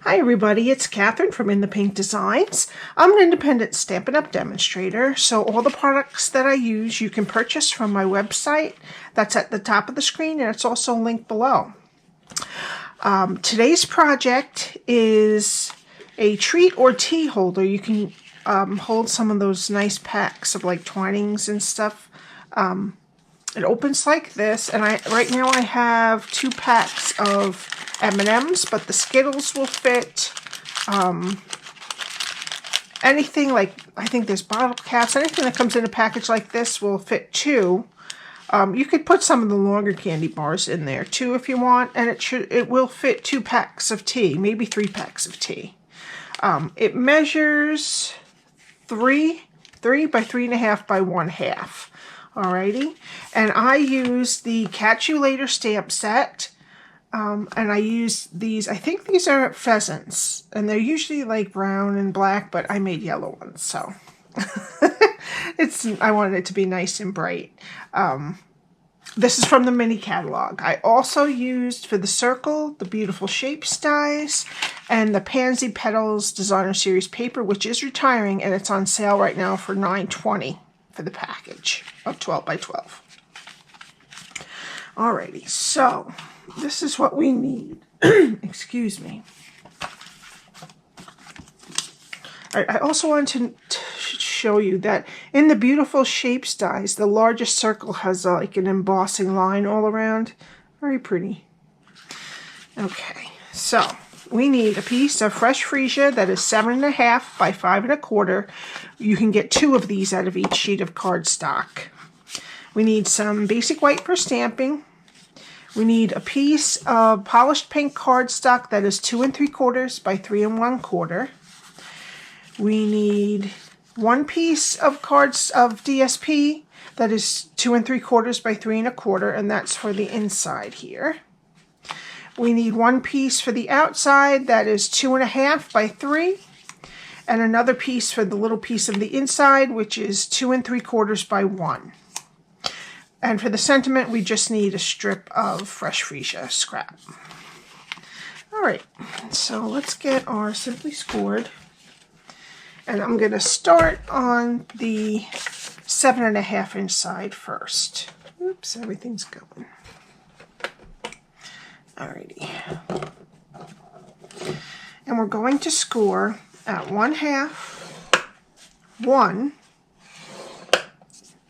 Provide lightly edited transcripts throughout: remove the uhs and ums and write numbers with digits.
Hi everybody, it's Cathryn from In the Pink Designs. I'm an independent Stampin' Up! Demonstrator, so all the products that I use you can purchase from my website. That's at the top of the screen and it's also linked below. Today's project is a treat or tea holder. You can hold some of those nice packs of like twinings and stuff. It opens like this, and right now I have 2 packs of M&Ms, but the Skittles will fit. Anything like, I think there's bottle caps, anything that comes in a package like this will fit 2. You could put some of the longer candy bars in there too if you want, and it will fit 2 packs of tea, maybe 3 packs of tea. It measures 3 by 3.5 by 1/2. Alrighty, and I use the Catch You Later stamp set, and I use these, I think these are pheasants, and they're usually like brown and black, but I made yellow ones, so I wanted it to be nice and bright. This is from the mini catalog. I also used for the circle the Beautiful Shapes dies and the Pansy Petals Designer Series paper, which is retiring, and it's on sale right now for $9.20. For the package of 12 by 12. Alrighty, so this is what we need. Excuse me. Alright, I also want to show you that in the Beautiful Shapes dies, the largest circle has like an embossing line all around. Very pretty. Okay, so we need a piece of fresh freesia that is 7.5 by 5.25. You can get 2 of these out of each sheet of cardstock. We need some basic white for stamping. We need a piece of polished pink cardstock that is 2 3/4 by 3 1/4. We need 1 piece of cards of DSP that is 2 3/4 by 3 1/4, and that's for the inside here. We need 1 piece for the outside that is 2.5 by 3, and another piece for the little piece of the inside, which is 2 3/4 by 1. And for the sentiment, we just need a strip of fresh freesia scrap. All right, so let's get our Simply Scored, and I'm going to start on the 7.5 inch side first. Oops, everything's going. Alrighty, and we're going to score at 1/2, 1,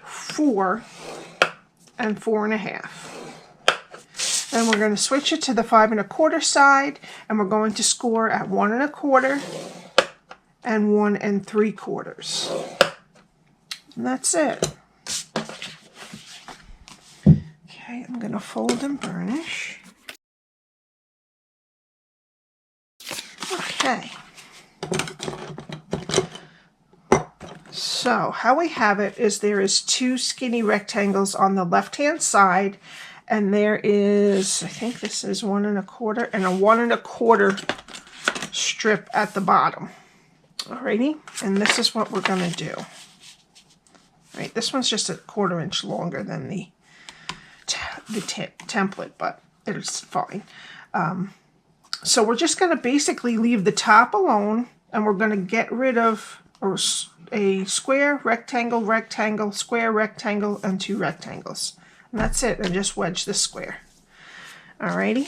4, and 4.5. Then we're going to switch it to the 5 1/4 side, and we're going to score at 1 1/4 and 1 3/4. And that's it. Okay, I'm going to fold and burnish. Okay, so how we have it is there is 2 skinny rectangles on the left hand side, and there is, I think this is 1 1/4 and a 1 1/4 strip at the bottom. Alrighty, and this is what we're going to do. Alright, this one's just a 1/4 inch longer than the template, but it's fine. So we're just going to basically leave the top alone, and we're going to get rid of a square, rectangle, rectangle, square, rectangle, and 2 rectangles. And that's it, and just wedge the square. Alrighty?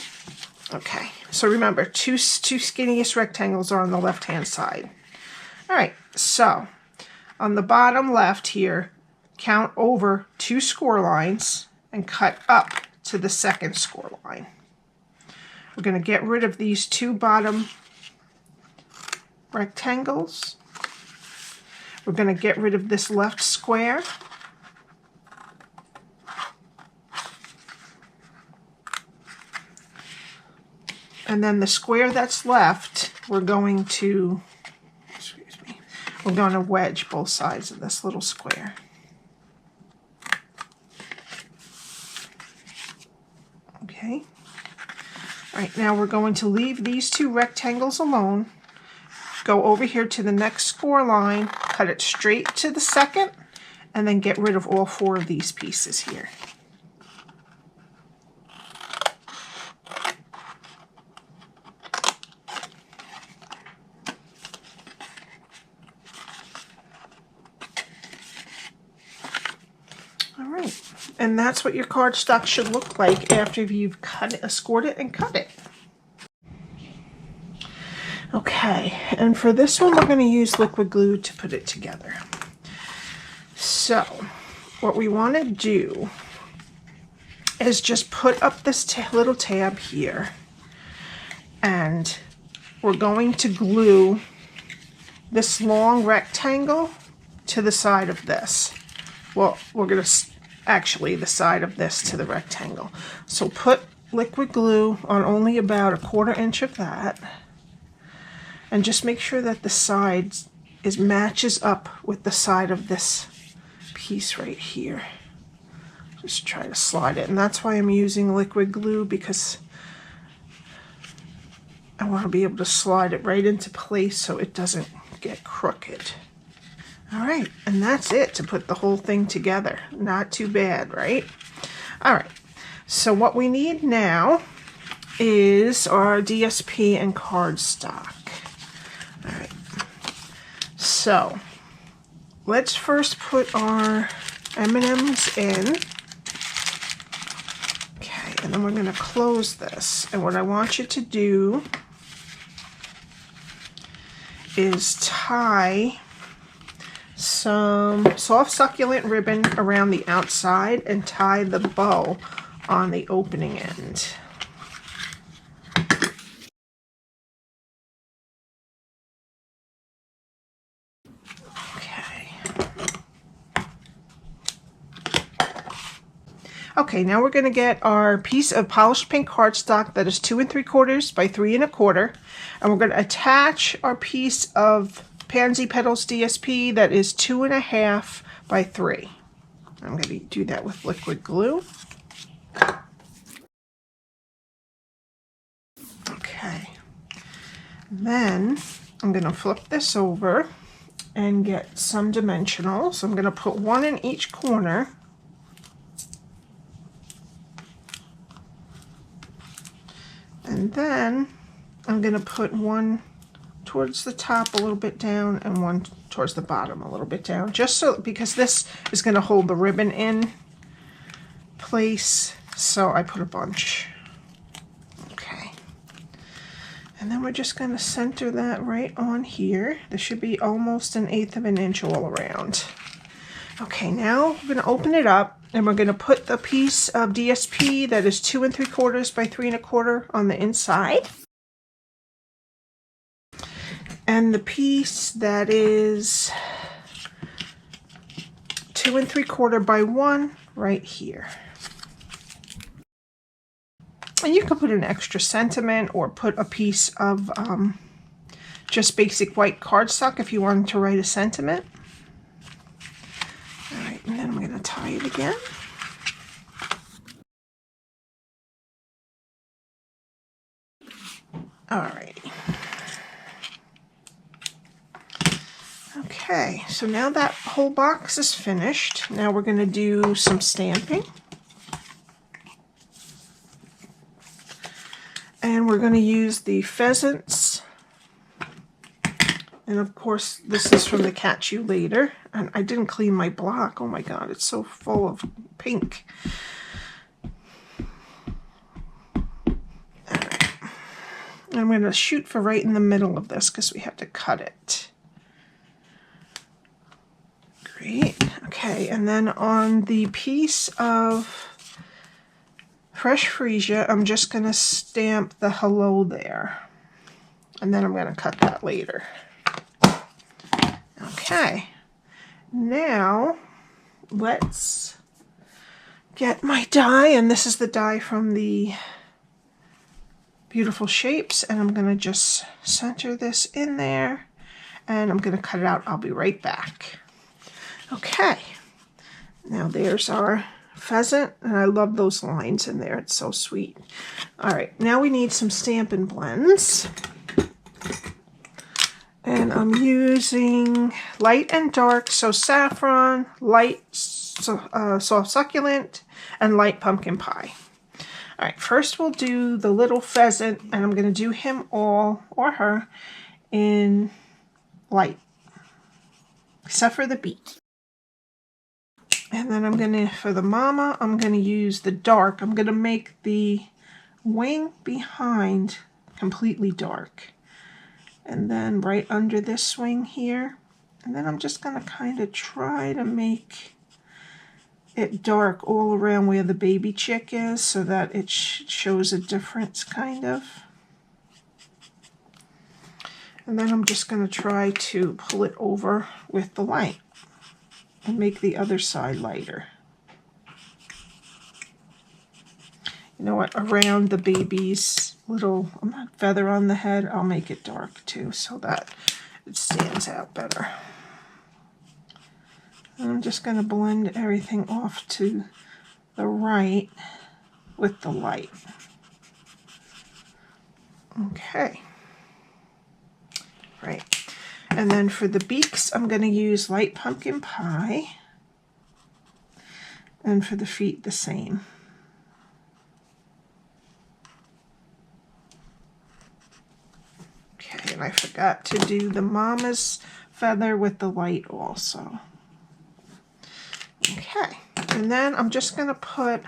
Okay, so remember, two skinniest rectangles are on the left-hand side. Alright, so on the bottom left here, count over 2 score lines and cut up to the second score line. We're going to get rid of these 2 bottom rectangles. We're going to get rid of this left square. And then the square that's left, we're going to, we're going to wedge both sides of this little square. Okay. All right, now we're going to leave these 2 rectangles alone, go over here to the next score line, cut it straight to the second, and then get rid of all 4 of these pieces here. And that's what your cardstock should look like after you've cut it, scored it, and cut it. Okay, and for this one, we're going to use liquid glue to put it together. So, what we want to do is just put up this little tab here, and we're going to glue this long rectangle to the side of this. Well, we're going to actually the side of this to the rectangle. So put liquid glue on only about 1/4 inch of that, and just make sure that the sides matches up with the side of this piece right here. Just try to slide it, and that's why I'm using liquid glue, because I want to be able to slide it right into place so it doesn't get crooked. All right, and that's it to put the whole thing together. Not too bad, right? All right, so what we need now is our DSP and cardstock. All right, so let's first put our M&Ms in. Okay, and then we're going to close this. And what I want you to do is tie some soft succulent ribbon around the outside and tie the bow on the opening end. Okay, now we're going to get our piece of polished pink cardstock that is 2 3/4 by 3 1/4, and we're going to attach our piece of Pansy Petals DSP that is 2 1/2 by 3. I'm going to do that with liquid glue. Okay, then I'm going to flip this over and get some dimensionals. I'm going to put one in each corner. And then I'm going to put one towards the top a little bit down and one towards the bottom a little bit down, just so, because this is going to hold the ribbon in place, so I put a bunch. Okay. And then we're just going to center that right on here. This should be almost 1/8 inch all around. Okay, now we're going to open it up, and we're going to put the piece of DSP that is 2 3/4 by 3 1/4 on the inside, and the piece that is 2 3/4 by 1 right here. And you can put an extra sentiment or put a piece of just basic white cardstock if you wanted to write a sentiment. All right, and then I'm going to tie it again. All right. Okay, so now that whole box is finished. Now we're going to do some stamping. And we're going to use the pheasants. And of course, this is from the Catch You Later. And I didn't clean my block. Oh my God, it's so full of pink. All right. I'm going to shoot for right in the middle of this because we have to cut it. Great. Okay, and then on the piece of Fresh Freesia, I'm just going to stamp the hello there. And then I'm going to cut that later. Okay, now let's get my die, and this is the die from the Beautiful Shapes, and I'm going to just center this in there, and I'm going to cut it out. I'll be right back. Okay, now there's our pheasant, and I love those lines in there. It's so sweet. All right, now we need some Stampin' Blends. And I'm using light and dark, so saffron, light soft succulent, and light pumpkin pie. All right, first we'll do the little pheasant, and I'm going to do him all, or her, in light, except for the beak. And then I'm going to, for the mama, I'm going to use the dark. I'm going to make the wing behind completely dark. And then right under this wing here. And then I'm just going to kind of try to make it dark all around where the baby chick is so that it shows a difference kind of. And then I'm just going to try to pull it over with the light and make the other side lighter. You know what, around the baby's little feather on the head, I'll make it dark too so that it stands out better. And I'm just going to blend everything off to the right with the light. Okay. Right. And then for the beaks, I'm going to use light pumpkin pie. And for the feet, the same. Okay, and I forgot to do the mama's feather with the light also. Okay, and then I'm just going to put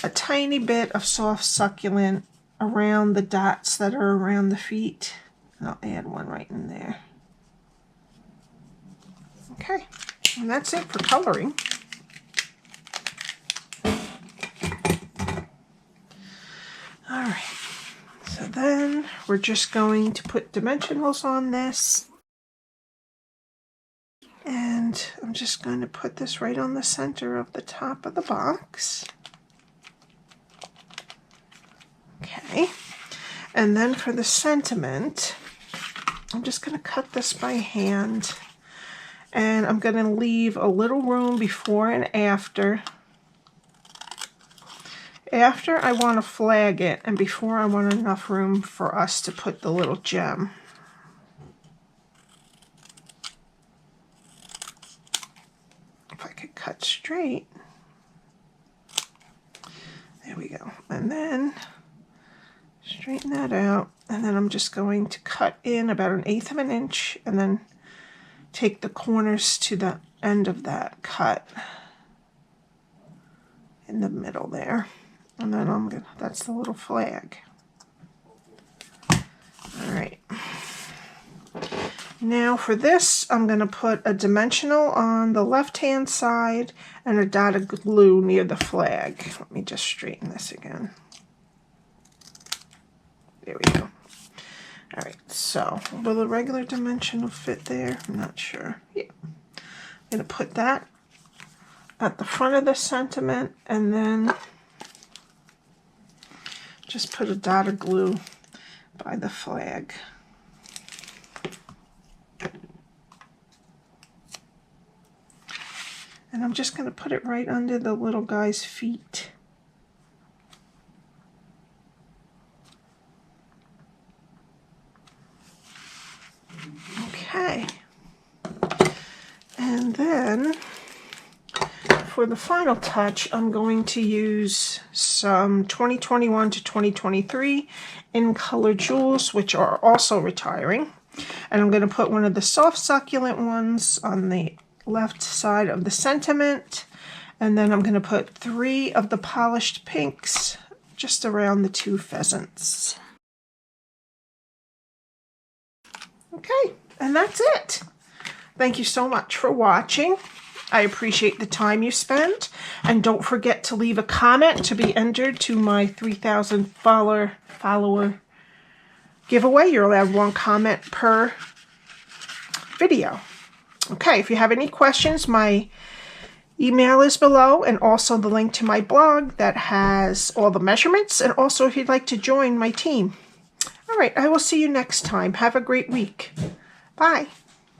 a tiny bit of soft succulent around the dots that are around the feet. And I'll add one right in there. Okay, and that's it for coloring. All right, so then we're just going to put dimensionals on this. And I'm just going to put this right on the center of the top of the box. Okay, and then for the sentiment, I'm just going to cut this by hand. And I'm going to leave a little room before and after. After, I want to flag it, and before, I want enough room for us to put the little gem. If I could cut straight. There we go. And then straighten that out. And then I'm just going to cut in about 1/8 of an inch, and then take the corners to the end of that cut in the middle there. And then I'm gonna, that's the little flag. All right. Now for this, I'm gonna put a dimensional on the left-hand side and a dot of glue near the flag. Let me just straighten this again. There we go. All right, so will a regular dimensional fit there? I'm not sure. Yeah. I'm gonna put that at the front of the sentiment, and then just put a dot of glue by the flag. And I'm just going to put it right under the little guy's feet. Okay. And then for the final touch, I'm going to use some 2021 to 2023 in color jewels, which are also retiring. And I'm going to put one of the soft succulent ones on the left side of the sentiment. And then I'm going to put 3 of the polished pinks just around the 2 pheasants. Okay, and that's it. Thank you so much for watching. I appreciate the time you spend, and don't forget to leave a comment to be entered to my 3,000 follower giveaway. You're allowed 1 comment per video. Okay, if you have any questions, my email is below, and also the link to my blog that has all the measurements, and also if you'd like to join my team. All right, I will see you next time. Have a great week. Bye.